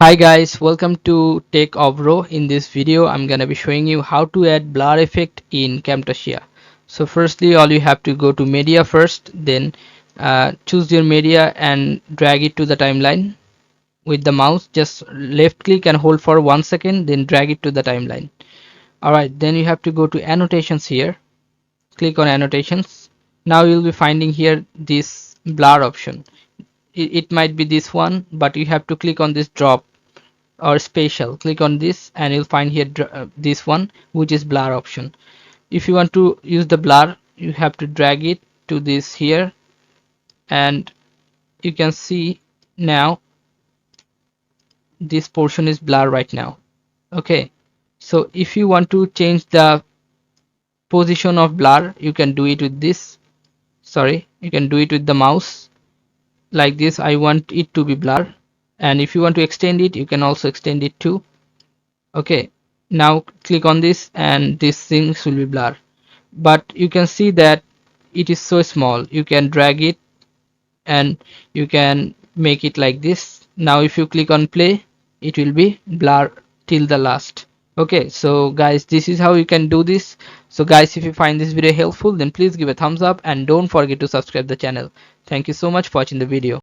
Hi guys, welcome to Techavro. In this video, I'm gonna be showing you how to add blur effect in Camtasia. So firstly, all you have to go to media first, then choose your media and drag it to the timeline with the mouse. Just left click and hold for 1 second, then drag it to the timeline. Alright, then you have to go to annotations here. Click on annotations. Now you'll be finding here this blur option. It might be this one, but you have to click on this drop or spatial. Click on this and you'll find here this one, which is blur option. If you want to use the blur, you have to drag it to this here, and you can see now this portion is blur right now. Okay, so if you want to change the position of blur, you can do it with this. Sorry, you can do it with the mouse like this. I want it to be blur, and if you want to extend it, you can also extend it too. Okay, now click on this and these things will be blur, but you can see that it is so small. You can drag it and you can make it like this. Now if you click on play, it will be blur till the last. Okay, so guys, this is how you can do this. So guys, if you find this video helpful, then please give a thumbs up and don't forget to subscribe the channel. Thank you so much for watching the video.